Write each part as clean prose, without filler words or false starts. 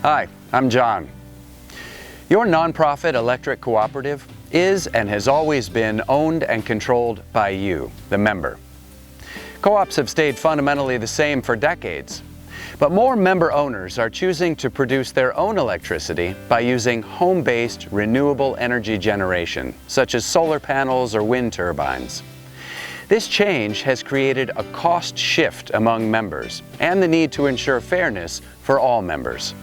Hi, I'm John. Your nonprofit electric cooperative is and has always been owned and controlled by you, the member. Co-ops have stayed fundamentally the same for decades, but more member owners are choosing to produce their own electricity by using home-based renewable energy generation, such as solar panels or wind turbines. This change has created a cost shift among members and the need to ensure fairness for all members.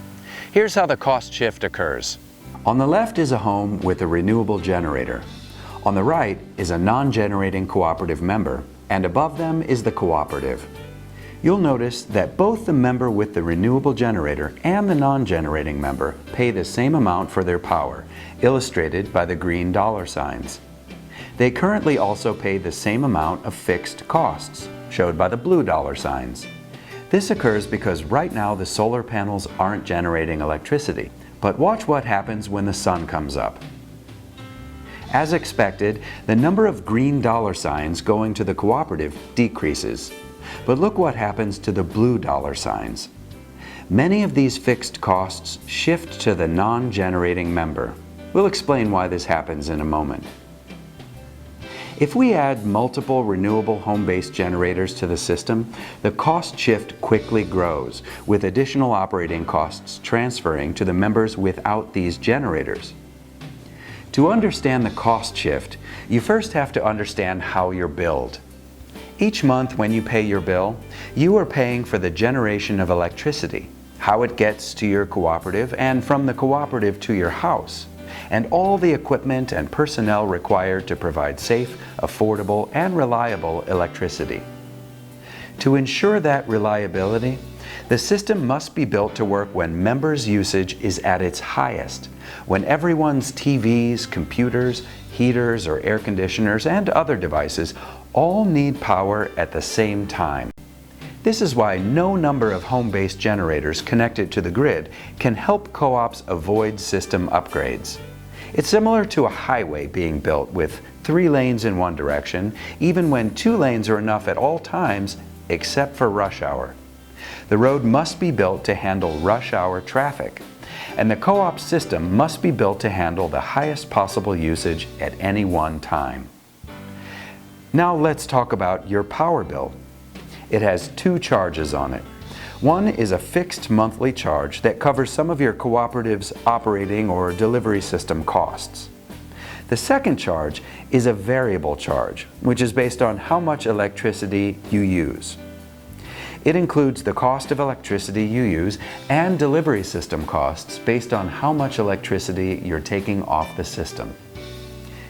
Here's how the cost shift occurs. On the left is a home with a renewable generator. On the right is a non-generating cooperative member, and above them is the cooperative. You'll notice that both the member with the renewable generator and the non-generating member pay the same amount for their power, illustrated by the green dollar signs. They currently also pay the same amount of fixed costs, showed by the blue dollar signs. This occurs because right now the solar panels aren't generating electricity, but watch what happens when the sun comes up. As expected, the number of green dollar signs going to the cooperative decreases. But look what happens to the blue dollar signs. Many of these fixed costs shift to the non-generating member. We'll explain why this happens in a moment. If we add multiple renewable home-based generators to the system, the cost shift quickly grows, with additional operating costs transferring to the members without these generators. To understand the cost shift, you first have to understand how you're billed. Each month when you pay your bill, you are paying for the generation of electricity, how it gets to your cooperative and from the cooperative to your house, and all the equipment and personnel required to provide safe, affordable, and reliable electricity. To ensure that reliability, the system must be built to work when members' usage is at its highest, when everyone's TVs, computers, heaters, or air conditioners, and other devices all need power at the same time. This is why no number of home-based generators connected to the grid can help co-ops avoid system upgrades. It's similar to a highway being built with 3 lanes in one direction, even when 2 lanes are enough at all times, except for rush hour. The road must be built to handle rush hour traffic, and the co-op system must be built to handle the highest possible usage at any one time. Now let's talk about your power bill. It has 2 charges on it. One is a fixed monthly charge that covers some of your cooperative's operating or delivery system costs. The second charge is a variable charge, which is based on how much electricity you use. It includes the cost of electricity you use and delivery system costs based on how much electricity you're taking off the system.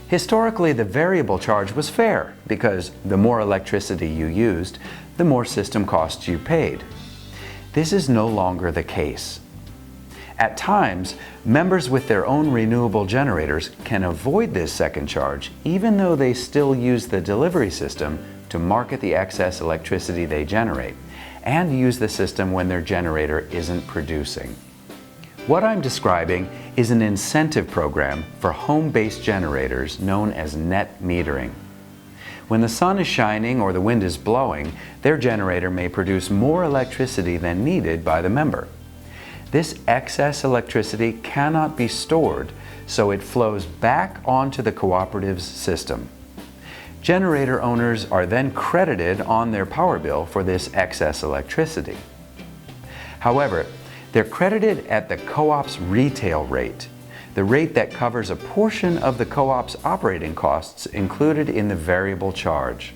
Historically, the variable charge was fair because the more electricity you used, the more system costs you paid. This is no longer the case. At times, members with their own renewable generators can avoid this second charge even though they still use the delivery system to market the excess electricity they generate and use the system when their generator isn't producing. What I'm describing is an incentive program for home-based generators known as net metering. When the sun is shining or the wind is blowing, their generator may produce more electricity than needed by the member. This excess electricity cannot be stored, so it flows back onto the cooperative's system. Generator owners are then credited on their power bill for this excess electricity. However, they're credited at the co-op's retail rate, the rate that covers a portion of the co-op's operating costs included in the variable charge.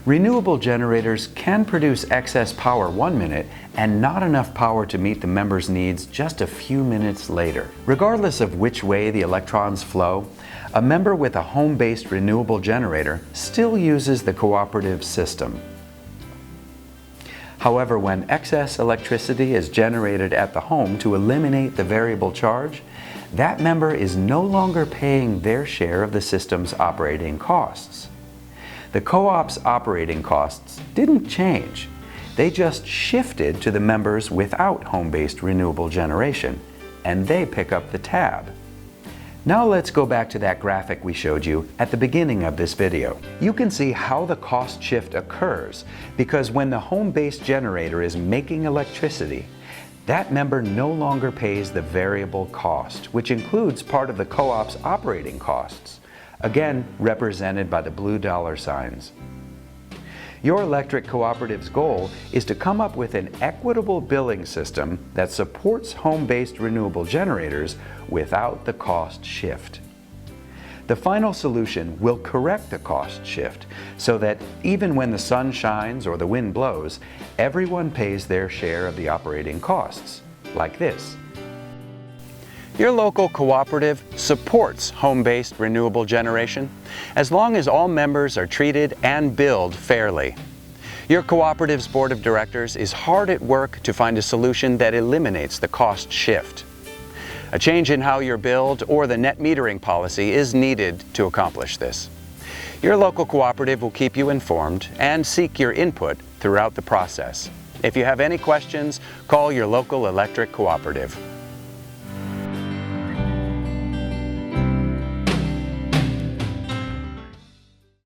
Renewable generators can produce excess power 1 minute and not enough power to meet the member's needs just a few minutes later. Regardless of which way the electrons flow, a member with a home-based renewable generator still uses the cooperative system. However, when excess electricity is generated at the home to eliminate the variable charge, that member is no longer paying their share of the system's operating costs. The co-op's operating costs didn't change. They just shifted to the members without home-based renewable generation, and they pick up the tab. Now let's go back to that graphic we showed you at the beginning of this video. You can see how the cost shift occurs because when the home-based generator is making electricity, that member no longer pays the variable cost, which includes part of the co-op's operating costs, again represented by the blue dollar signs. Your electric cooperative's goal is to come up with an equitable billing system that supports home-based renewable generators without the cost shift. The final solution will correct the cost shift so that even when the sun shines or the wind blows, everyone pays their share of the operating costs, like this. Your local cooperative supports home-based renewable generation as long as all members are treated and billed fairly. Your cooperative's board of directors is hard at work to find a solution that eliminates the cost shift. A change in how you're billed or the net metering policy is needed to accomplish this. Your local cooperative will keep you informed and seek your input throughout the process. If you have any questions, call your local electric cooperative.